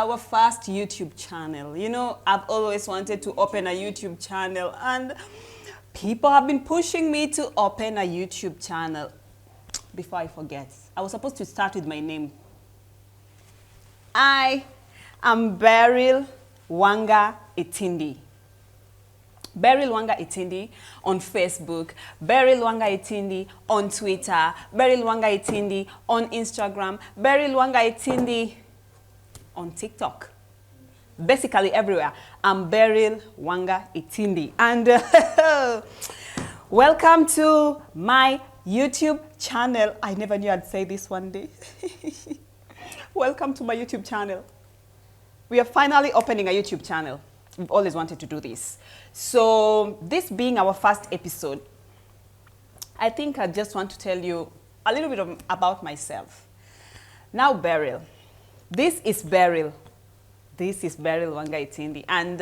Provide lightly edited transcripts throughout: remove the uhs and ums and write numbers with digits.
our first YouTube channel. You know, I've always wanted to open a YouTube channel, and people have been pushing me to open a YouTube channel. Before I forget, I was supposed to start with my name. I am Beryl Wanga Itindi. Beryl Wanga Itindi on Facebook, Beryl Wanga Itindi on Twitter, Beryl Wanga Itindi on Instagram, Beryl Wanga Itindi on TikTok. Basically everywhere. I'm Beryl Wanga Itindi. And welcome to my YouTube channel. I never knew I'd say this one day. Welcome to my YouTube channel. We are finally opening a YouTube channel. We've always wanted to do this. So this being our first episode, I think I just want to tell you a little bit about myself. Now Beryl. This is Beryl. This is Beryl Wanga Itindi. And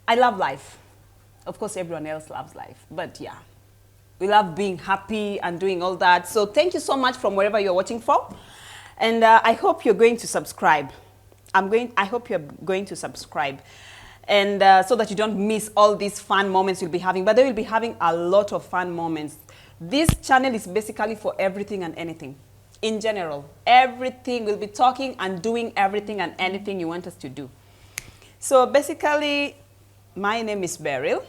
I love life. Of course, everyone else loves life. But yeah, we love being happy and doing all that. So thank you so much from wherever you're watching from. And I hope you're going to subscribe. I hope you're going to subscribe, and so that you don't miss all these fun moments you'll be having. But they will be having a lot of fun moments. This channel is basically for everything and anything. In general, everything. We'll be talking and doing everything and anything you want us to do. So basically, my name is Beryl,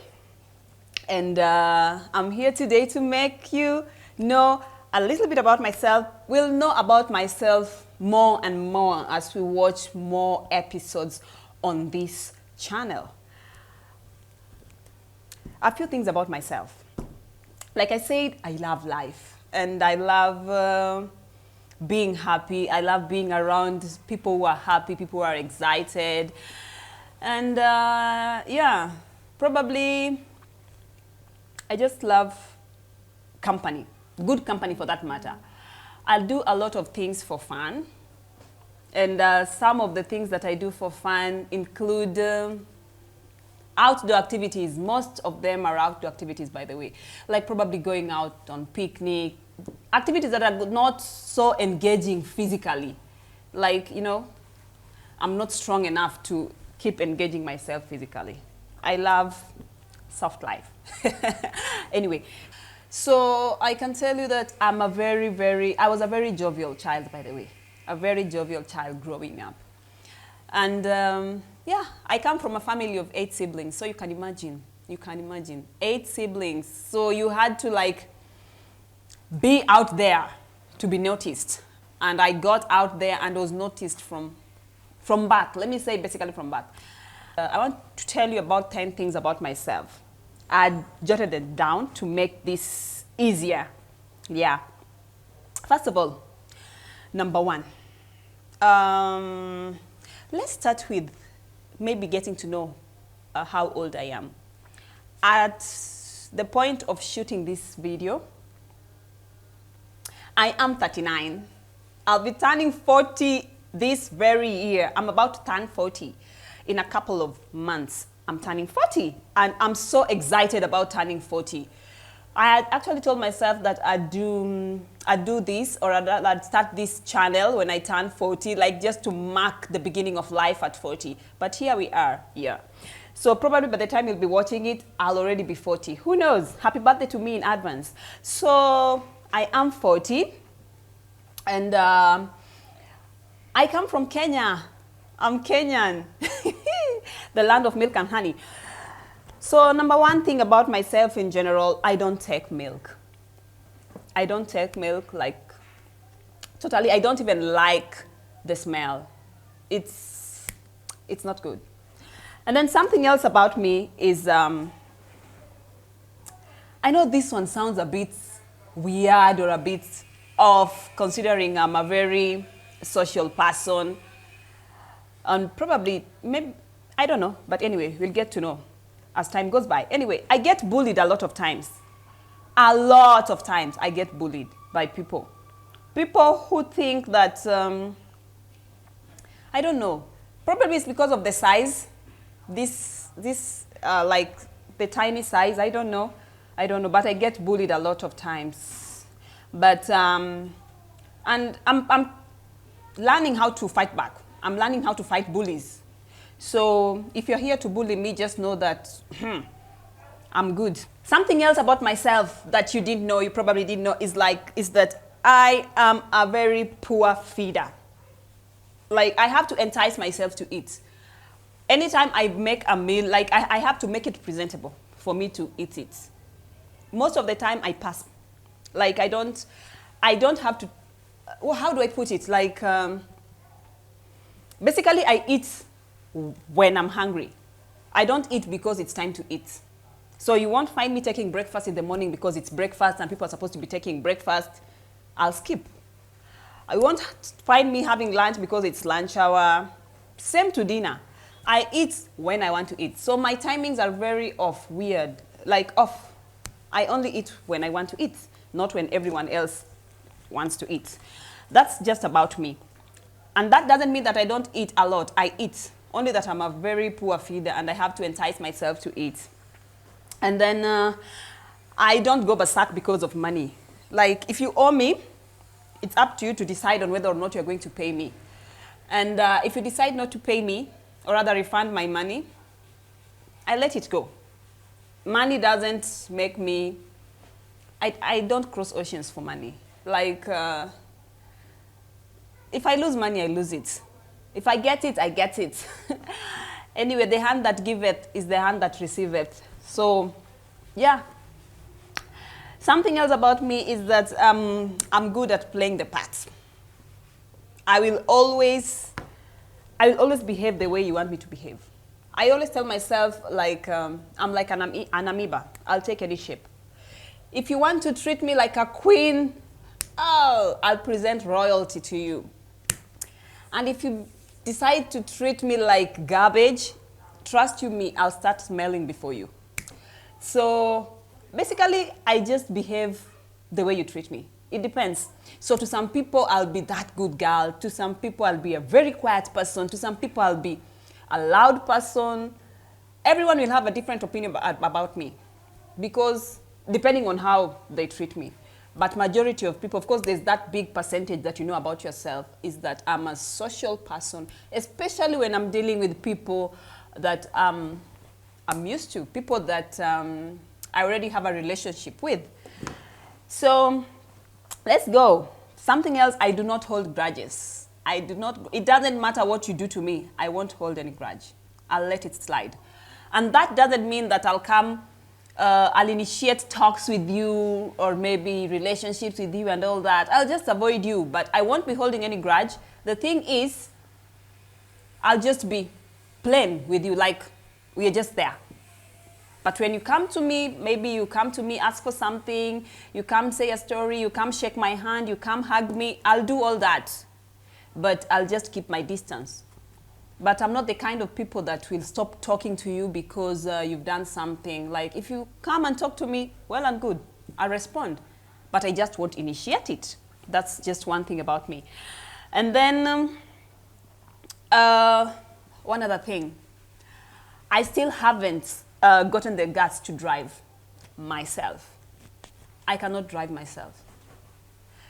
and I'm here today to make you know a little bit about myself. We'll know about myself more and more as we watch more episodes on this channel. A few things about myself. Like I said, I love life, and I love being happy. I love being around people who are happy, people who are excited. And yeah, probably I just love company, good company for that matter. I'll do a lot of things for fun, and some of the things that I do for fun include outdoor activities. Most of them are outdoor activities, by the way, like probably going out on picnic, activities that are not so engaging physically. Like, you know, I'm not strong enough to keep engaging myself physically. I love soft life. Anyway. So I can tell you that I was a very jovial child, by the way. A very jovial child growing up. And yeah, I come from a family of 8 siblings. So you can imagine, 8 siblings. So you had to like be out there to be noticed. And I got out there and was noticed from birth. Let me say basically from birth. I want to tell you about 10 things about myself. I jotted it down to make this easier. Yeah. First of all, number 1. Let's start with maybe getting to know how old I am. At the point of shooting this video, I am 39. I'll be turning 40 this very year. I'm about to turn 40 in a couple of months. I'm turning 40, and I'm so excited about turning 40. I had actually told myself that I'd do this, or I'd start this channel when I turn 40, like just to mark the beginning of life at 40. But here we are, yeah. So probably by the time you'll be watching it, I'll already be 40. Who knows? Happy birthday to me in advance. So I am 40, and I come from Kenya. I'm Kenyan. The land of milk and honey. So number 1 thing about myself in general, I don't take milk. I don't take milk, like totally. I don't even like the smell. It's not good. And then something else about me is, I know this one sounds a bit weird or a bit off, considering I'm a very social person. And probably, maybe, I don't know, but anyway, we'll get to know as time goes by. Anyway, I get bullied a lot of times. A lot of times I get bullied by people. People who think that, I don't know, probably it's because of the size. Like the tiny size, I don't know, but I get bullied a lot of times. But, and I'm learning how to fight back. I'm learning how to fight bullies. So if you're here to bully me, just know that I'm good. Something else about myself that you didn't know, you probably didn't know, is that I am a very poor feeder. Like, I have to entice myself to eat. Anytime I make a meal, like I have to make it presentable for me to eat it. Most of the time I pass. Like, I don't have to, well, how do I put it? Like, basically I eat when I'm hungry. I don't eat because it's time to eat. So you won't find me taking breakfast in the morning because it's breakfast and people are supposed to be taking breakfast. I'll skip. I won't find me having lunch because it's lunch hour. Same to dinner. I eat when I want to eat. So my timings are very off, weird, like off. I only eat when I want to eat, not when everyone else wants to eat. That's just about me. And that doesn't mean that I don't eat a lot. I eat, only that I'm a very poor feeder and I have to entice myself to eat. And then I don't go berserk because of money. Like, if you owe me, it's up to you to decide on whether or not you're going to pay me. And if you decide not to pay me, or rather refund my money, I let it go. Money doesn't make me, I don't cross oceans for money. Like, if I lose money, I lose it. If I get it, I get it. Anyway, the hand that giveth is the hand that receiveth. So, yeah. Something else about me is that I'm good at playing the parts. I will always behave the way you want me to behave. I always tell myself, like, I'm like an amoeba. I'll take any shape. If you want to treat me like a queen, oh, I'll present royalty to you. And if you decide to treat me like garbage, trust you me, I'll start smelling before you. So basically, I just behave the way you treat me. It depends. So to some people, I'll be that good girl. To some people, I'll be a very quiet person. To some people, I'll be a loud person. Everyone will have a different opinion about me, because depending on how they treat me. But majority of people, of course, there's that big percentage that you know about yourself, is that I'm a social person, especially when I'm dealing with people that I'm used to, people that I already have a relationship with. So let's go. Something else, I do not hold grudges. It doesn't matter what you do to me, I won't hold any grudge. I'll let it slide. And that doesn't mean that I'll initiate talks with you or maybe relationships with you and all that. I'll just avoid you, but I won't be holding any grudge. The thing is, I'll just be plain with you, like we're just there. But when you come to me, maybe you come to me, ask for something, you come say a story, you come shake my hand, you come hug me, I'll do all that. But I'll just keep my distance. But I'm not the kind of people that will stop talking to you because you've done something. Like, if you come and talk to me, well and good, I'll respond. But I just won't initiate it. That's just one thing about me. And then, one other thing. I still haven't gotten the guts to drive myself. I cannot drive myself.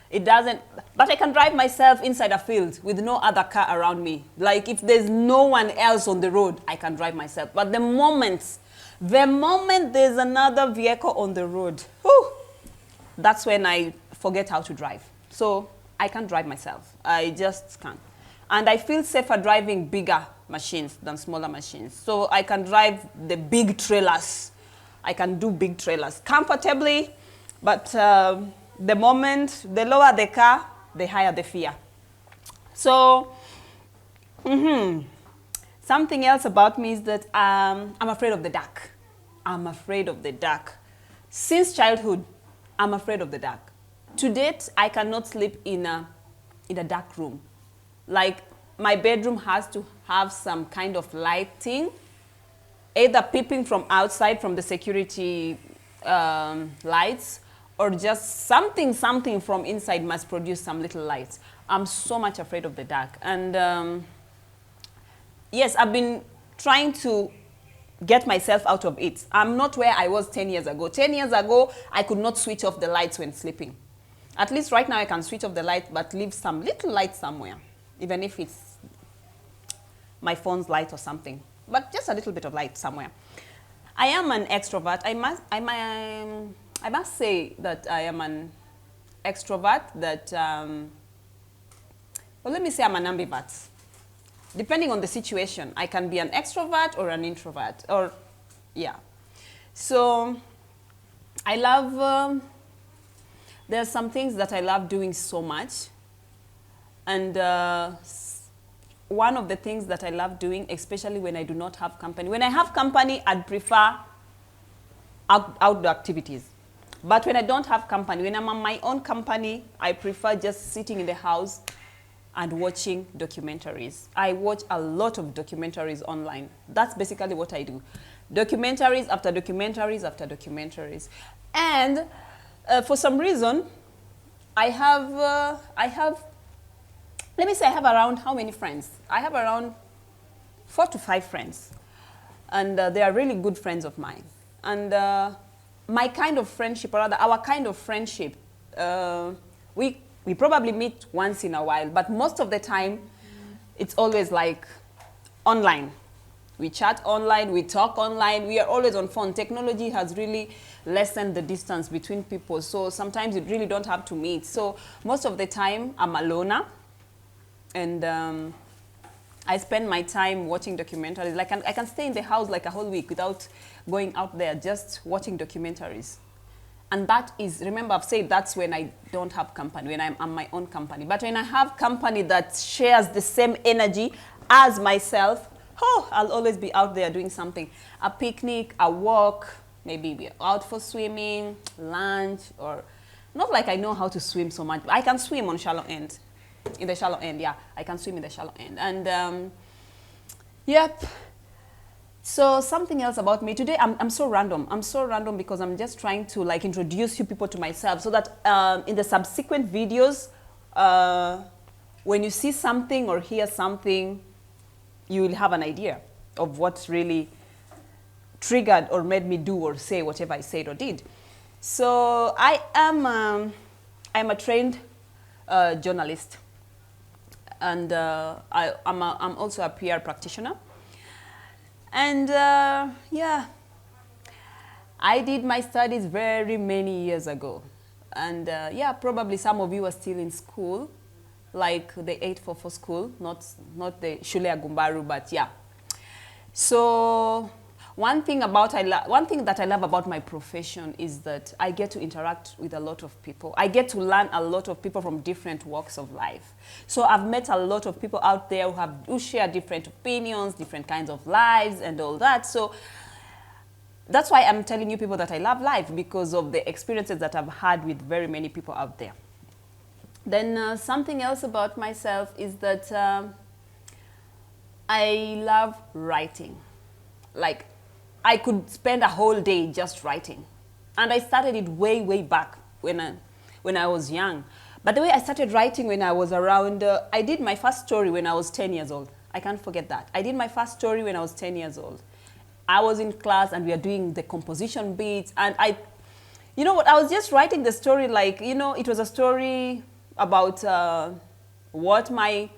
It doesn't, but I can drive myself inside a field with no other car around me. Like, if there's no one else on the road, I can drive myself. But the moment there's another vehicle on the road, whew, that's when I forget how to drive. So I can't drive myself. I just can't. And I feel safer driving bigger machines than smaller machines. So I can drive the big trailers. I can do big trailers comfortably, but the lower the car, the higher the fear. So, something else about me is that I'm afraid of the dark. I'm afraid of the dark. Since childhood, I'm afraid of the dark. To date, I cannot sleep in a dark room. Like, my bedroom has to have some kind of lighting, either peeping from outside from the security lights, or just something from inside must produce some little lights. I'm so much afraid of the dark. And yes, I've been trying to get myself out of it. I'm not where I was 10 years ago. 10 years ago, I could not switch off the lights when sleeping. At least right now I can switch off the light, but leave some little light somewhere. even if it's my phone's light or something, but just a little bit of light somewhere. I am an extrovert. I must say that I am an extrovert that, well, let me say I'm an ambivert. Depending on the situation, I can be an extrovert or an introvert, or, yeah. So, I love, there are some things that I love doing so much. And one of the things that I love doing, especially when I do not have company. When I have company, I'd prefer outdoor activities. But when I don't have company, when I'm on my own company, I prefer just sitting in the house and watching documentaries. I watch a lot of documentaries online. That's basically what I do. Documentaries after documentaries after documentaries. And for some reason, I have, let me say I have around how many friends? I have around 4 to 5 friends. And they are really good friends of mine. And my kind of friendship, or rather our kind of friendship, we probably meet once in a while, but most of the time, it's always like online. We chat online, we talk online, we are always on phone. Technology has really lessened the distance between people, so sometimes you really don't have to meet. So most of the time, I'm a loner, and I spend my time watching documentaries. Like I can stay in the house like a whole week without going out there, just watching documentaries. And that is, remember I've said that's when I don't have company, when I'm on my own company. But when I have company that shares the same energy as myself, oh, I'll always be out there doing something. A picnic, a walk, maybe be out for swimming, lunch, or not like I know how to swim so much. I can swim on shallow end. In the shallow end, yeah. I can swim in the shallow end. And, yep. So something else about me. Today, I'm so random. I'm so random because I'm just trying to, like, introduce you people to myself so that in the subsequent videos, when you see something or hear something, you will have an idea of what really triggered or made me do or say whatever I said or did. So I'm a trained journalist. And I'm also a PR practitioner. And yeah, I did my studies very many years ago. And yeah, probably some of you are still in school, like the 844 school, not the Shule Agumbaru, but yeah. So one thing that I love about my profession is that I get to interact with a lot of people. I get to learn a lot of people from different walks of life. So I've met a lot of people out there who share different opinions, different kinds of lives and all that. So that's why I'm telling you people that I love life, because of the experiences that I've had with very many people out there. Then something else about myself is that I love writing. Like, I could spend a whole day just writing. And I started it way, way back when I was young. But the way I started writing when I was around, I did my first story when I was 10 years old. I can't forget that. I did my first story when I was 10 years old. I was in class and we were doing the composition beats. And you know what, I was just writing the story like, you know, it was a story about what my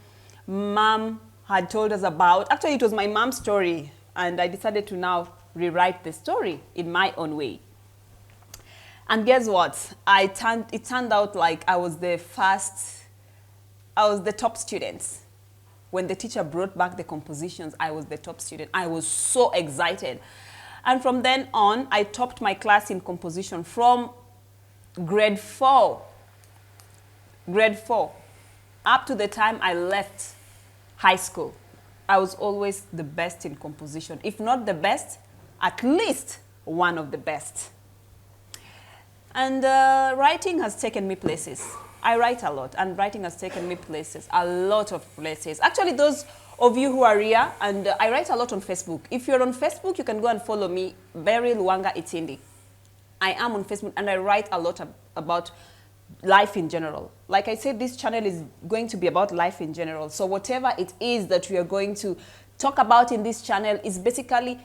mom had told us about. Actually, it was my mom's story. And I decided to now rewrite the story in my own way. And guess what? It turned out like I was the top student. When the teacher brought back the compositions, I was the top student. I was so excited. And from then on, I topped my class in composition from grade 4. Grade 4. Up to the time I left high school. I was always the best in composition. If not the best, at least one of the best. And writing has taken me places. I write a lot, and writing has taken me places, a lot of places. Actually, those of you who are here, and I write a lot on Facebook. If you're on Facebook, you can go and follow me, Beryl Wanga Itindi. I am on Facebook, and I write a lot about life in general. Like I said, this channel is going to be about life in general. So whatever it is that we are going to talk about in this channel is basically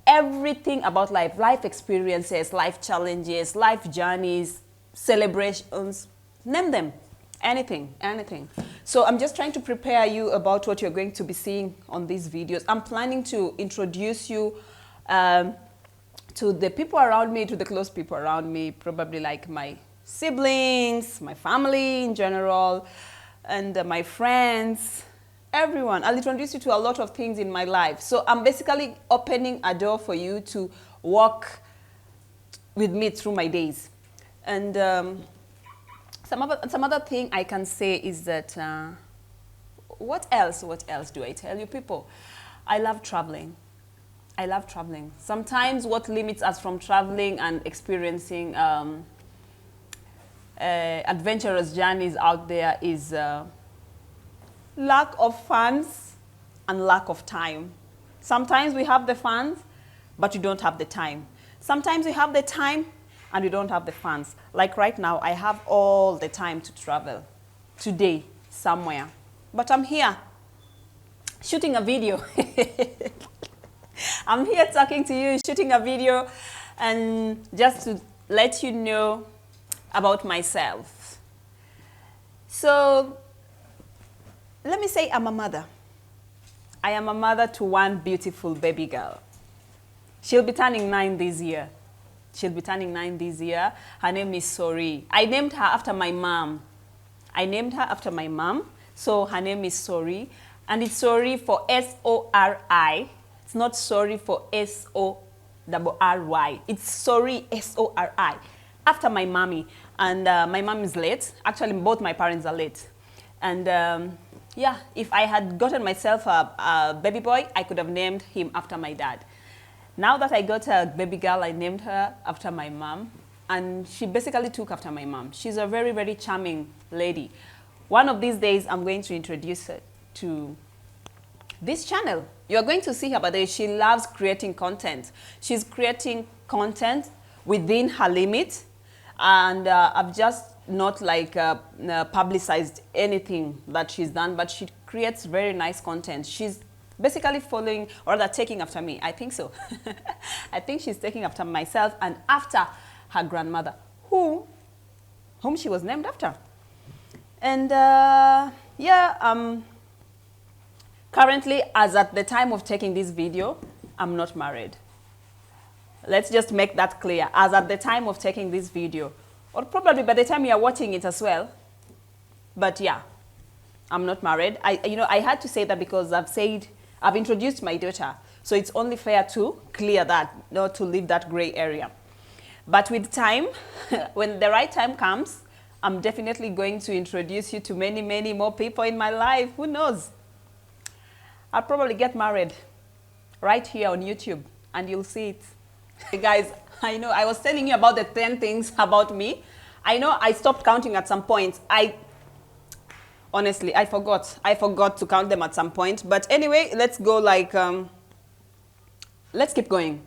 everything about life. Life experiences, life challenges, life journeys, celebrations, name them. Anything, anything. So I'm just trying to prepare you about what you're going to be seeing on these videos. I'm planning to introduce you to the people around me, to the close people around me, probably like my siblings, my family in general, and my friends, everyone. I'll introduce you to a lot of things in my life. So I'm basically opening a door for you to walk with me through my days. And some other thing I can say is that, what else do I tell you people? I love traveling. I love traveling. Sometimes what limits us from traveling and experiencing adventurous journeys out there is lack of funds and lack of time. Sometimes we have the funds, but you don't have the time. Sometimes we have the time and you don't have the funds. Like right now, I have all the time to travel today somewhere, but I'm here shooting a video. I'm here talking to you, shooting a video, and just to let you know about myself. So let me say I'm a mother. I am a mother to one beautiful baby girl. She'll be turning 9 this year. She'll be turning 9 this year. Her name is Sori. I named her after my mom. I named her after my mom. So her name is Sori. And it's Sori for S-O-R-I. It's not sorry for S-O-R-R-Y. It's Sori, S-O-R-I. After my mommy. And my mom is late. Actually, both my parents are late. And yeah, if I had gotten myself a baby boy, I could have named him after my dad. Now that I got a baby girl, I named her after my mom, and she basically took after my mom. She's a very, very charming lady. One of these days, I'm going to introduce her to this channel. You're going to see her, but she loves creating content. She's creating content within her limit, and I've just not like publicized anything that she's done, but she creates very nice content. She's basically following, or rather taking after me. I think so. I think she's taking after myself and after her grandmother, whom she was named after. And yeah, currently, as at the time of taking this video, I'm not married. Let's just make that clear. As at the time of taking this video, or probably by the time you're watching it as well. But yeah, I'm not married. I had to say that because I've introduced my daughter, so it's only fair to clear that, not to leave that gray area. But with time, when the right time comes, I'm definitely going to introduce you to many, many more people in my life. Who knows? I'll probably get married right here on YouTube, and you'll see it. Hey guys, I know I was telling you about the 10 things about me. I know I stopped counting at some point. Honestly, I forgot to count them at some point. But anyway, let's go like, let's keep going.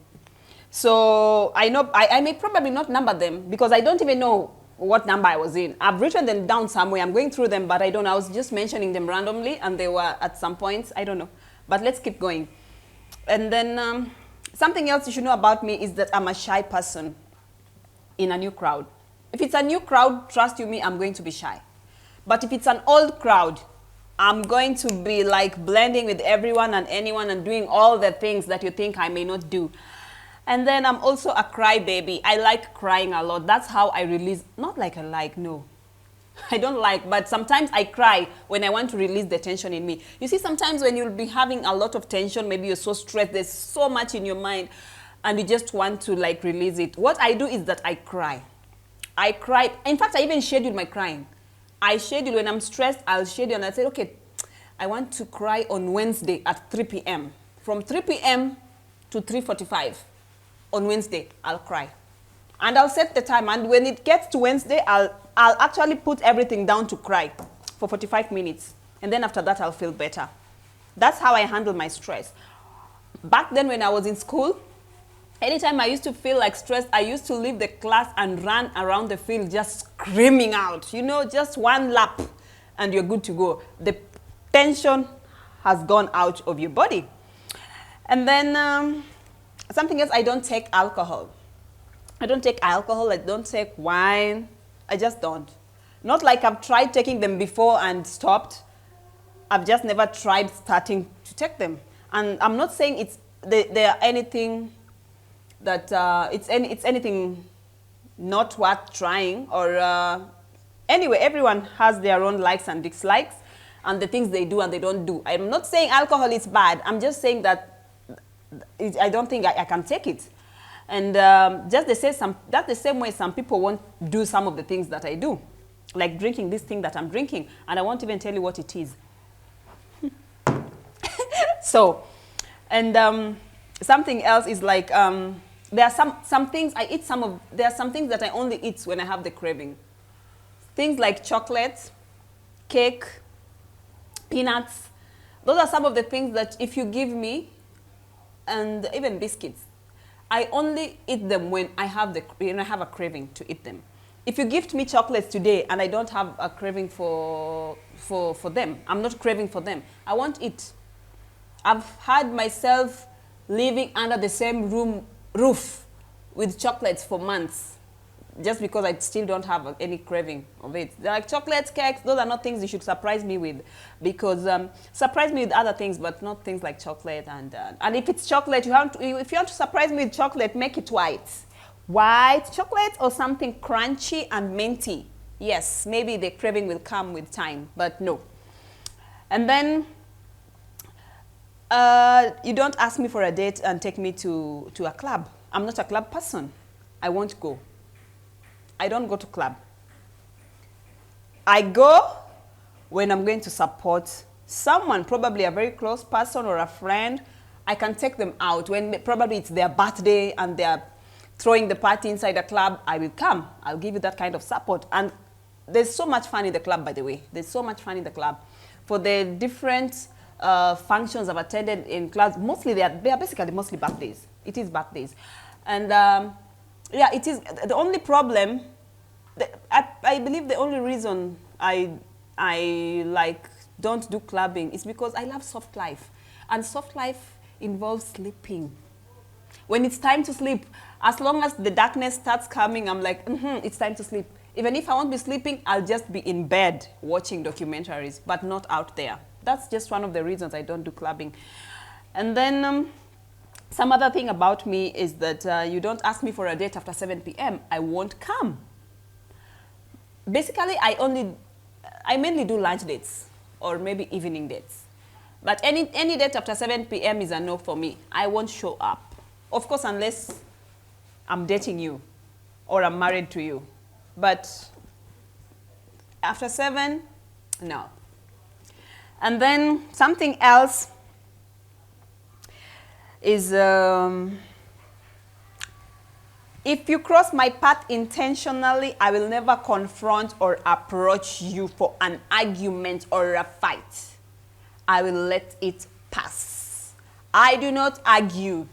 So I know I may probably not number them because I don't even know what number I was in. I've written them down somewhere. I'm going through them, but I don't know. I was just mentioning them randomly and they were at some points. I don't know. But let's keep going. And then something else you should know about me is that I'm a shy person in a new crowd. If it's a new crowd, trust you me, I'm going to be shy. But if it's an old crowd, I'm going to be like blending with everyone and anyone and doing all the things that you think I may not do. And then I'm also a crybaby. I like crying a lot. That's how I release, not like I like, no. I don't like, but sometimes I cry when I want to release the tension in me. You see, sometimes when you'll be having a lot of tension, maybe you're so stressed, there's so much in your mind, and you just want to like release it. What I do is that I cry. I cry. In fact, I even schedule my crying. I schedule when I'm stressed, I'll schedule and I say, okay, I want to cry on Wednesday at 3 p.m. From 3 p.m. to 3:45 on Wednesday, I'll cry. And I'll set the time. And when it gets to Wednesday, I'll actually put everything down to cry for 45 minutes. And then after that, I'll feel better. That's how I handle my stress. Back then when I was in school, anytime I used to feel like stressed, I used to leave the class and run around the field just screaming out. You know, just one lap and you're good to go. The tension has gone out of your body. And then something else, I don't take alcohol. I don't take alcohol, I don't take wine. I just don't. Not like I've tried taking them before and stopped. I've just never tried starting to take them. And I'm not saying they are anything that it's anything not worth trying, or anyway, everyone has their own likes and dislikes and the things they do and they don't do. I'm not saying alcohol is bad. I'm just saying that I don't think I can take it. And that's the same way some people won't do some of the things that I do, like drinking this thing that I'm drinking, and I won't even tell you what it is. So, and something else is like, there are some things I eat. There are some things that I only eat when I have the craving. Things like chocolate, cake, peanuts. Those are some of the things that if you give me, and even biscuits, I only eat them when I have a craving to eat them. If you gift me chocolates today and I don't have a craving for them, I'm not craving for them, I won't eat. I've had myself living under the same roof with chocolates for months, just because I still don't have any craving of it. They're like chocolates, cakes, those are not things you should surprise me with, because surprise me with other things, but not things like chocolate. And if it's chocolate, if you want to surprise me with chocolate, make it white. White chocolate or something crunchy and minty. Yes, maybe the craving will come with time, but no. And then you don't ask me for a date and take me to a club. I'm not a club person. I won't go. I don't go to club. I go when I'm going to support someone, probably a very close person or a friend. I can take them out when probably it's their birthday and they're throwing the party inside a club. I will come. I'll give you that kind of support. And there's so much fun in the club, by the way. There's so much fun in the club. For the different functions I've attended in clubs, mostly they are basically mostly birthdays. It is birthdays. And yeah, it is. The only problem, I believe the only reason I like don't do clubbing is because I love soft life. And soft life involves sleeping. When it's time to sleep, as long as the darkness starts coming, I'm like, it's time to sleep. Even if I won't be sleeping, I'll just be in bed watching documentaries, but not out there. That's just one of the reasons I don't do clubbing. And then some other thing about me is that you don't ask me for a date after 7 p.m., I won't come. Basically, I mainly do lunch dates or maybe evening dates. But any date after 7 p.m. is a no for me. I won't show up. Of course, unless I'm dating you or I'm married to you. But after 7, no. And then something else is if you cross my path intentionally, I will never confront or approach you for an argument or a fight. I will let it pass. I do not argue.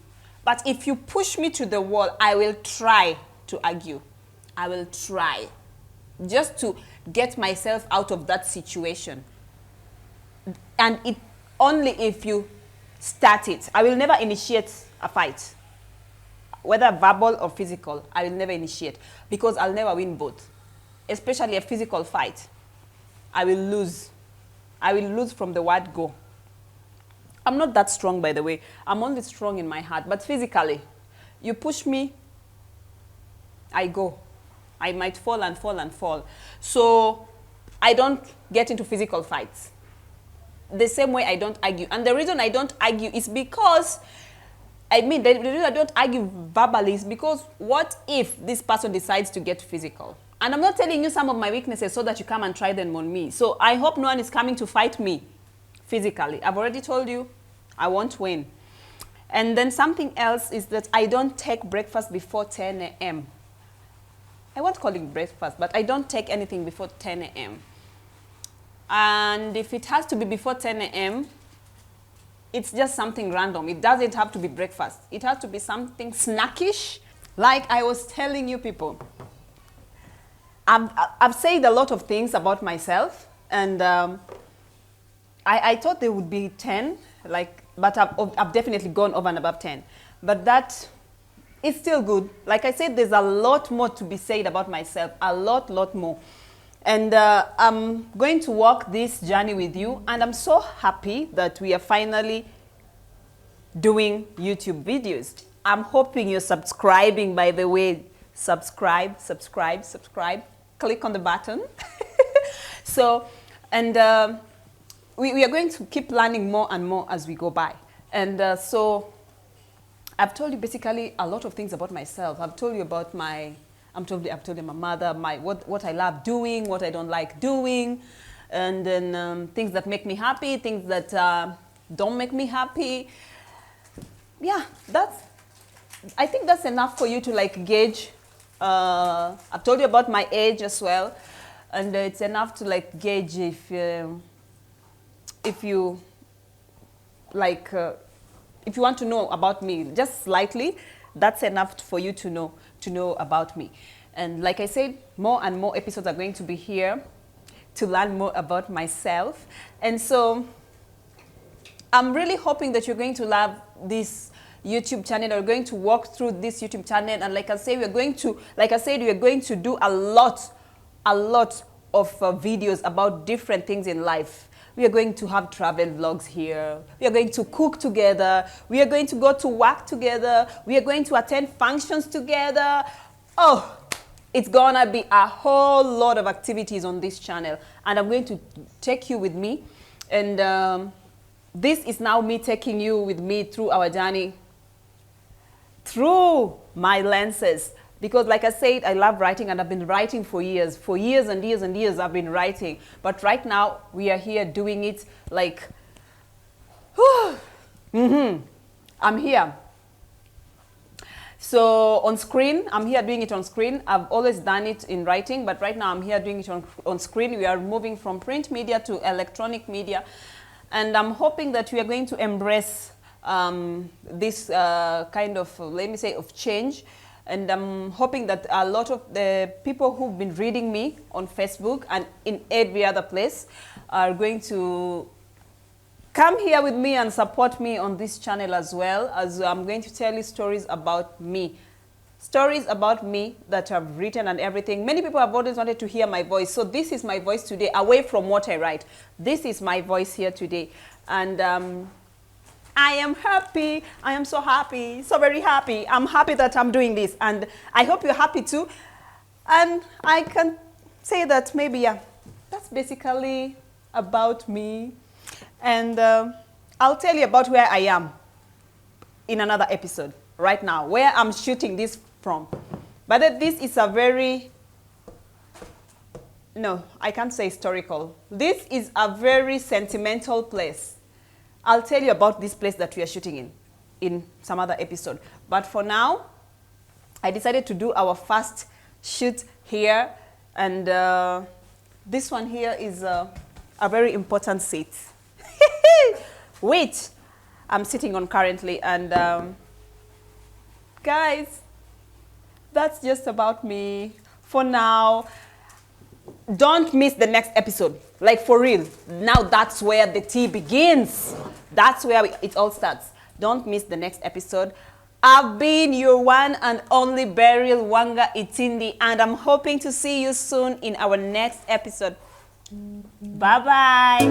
But if you push me to the wall, I will try to argue. I will try just to get myself out of that situation. And it only if you start it. I will never initiate a fight. Whether verbal or physical, I will never initiate, because I'll never win both. Especially a physical fight. I will lose. I will lose from the word go. I'm not that strong, by the way. I'm only strong in my heart. But physically, you push me, I go. I might fall and fall and fall. So I don't get into physical fights. The same way I don't argue. And the reason I don't argue is because, the reason I don't argue verbally is because what if this person decides to get physical? And I'm not telling you some of my weaknesses so that you come and try them on me. So I hope no one is coming to fight me physically. I've already told you I won't win. And then something else is that I don't take breakfast before 10 a.m. I won't call it breakfast, but I don't take anything before 10 a.m. And if it has to be before 10 a.m., it's just something random. It doesn't have to be breakfast. It has to be something snackish. Like I was telling you people, I've said a lot of things about myself, and I thought there would be 10, but I've definitely gone over and above 10. But that is still good. Like I said, there's a lot more to be said about myself, a lot more. And I'm going to walk this journey with you, and I'm so happy that we are finally doing YouTube videos. I'm hoping you're subscribing, by the way. Subscribe. Click on the button. So, and we are going to keep learning more and more as we go by. And so I've told you basically a lot of things about myself. I've told you about I've told you my mother, what I love doing, what I don't like doing, and then things that make me happy, things that don't make me happy. Yeah, I think that's enough for you to like gauge. I've told you about my age as well, and it's enough to like gauge if you like if you want to know about me just slightly. That's enough for you to know about me. And like I said, more and more episodes are going to be here to learn more about myself. And so I'm really hoping that you're going to love this YouTube channel. We're going to walk through this YouTube channel, and like I said, we're going to do a lot of videos about different things in life. We are going to have travel vlogs here. We are going to cook together. We are going to go to work together. We are going to attend functions together. Oh, it's gonna be a whole lot of activities on this channel, and I'm going to take you with me. And this is now me taking you with me through our journey, through my lenses. Because like I said, I love writing, and I've been writing for years and years I've been writing. But right now we are here doing it like, I'm here. So on screen, I'm here doing it on screen. I've always done it in writing, but right now I'm here doing it on screen. We are moving from print media to electronic media. And I'm hoping that we are going to embrace this kind of, let me say, of change. And I'm hoping that a lot of the people who've been reading me on Facebook and in every other place are going to come here with me and support me on this channel, as well as I'm going to tell you stories about me. Stories about me that I've written and everything. Many people have always wanted to hear my voice. So this is my voice today, away from what I write. This is my voice here today. And I am happy. I am so happy, so very happy. I'm happy that I'm doing this, and I hope you're happy too. And I can say that maybe, yeah, that's basically about me. And I'll tell you about where I am in another episode right now, where I'm shooting this from. But this is a very, no, I can't say historical. This is a very sentimental place. I'll tell you about this place that we are shooting in some other episode. But for now, I decided to do our first shoot here. And this one here is a very important seat, which I'm sitting on currently. And guys, that's just about me for now. Don't miss the next episode, like for real. Now that's where the tea begins. That's where it all starts. Don't miss the next episode. I've been your one and only Beryl Wanga Itindi, and I'm hoping to see you soon in our next episode. Bye-bye.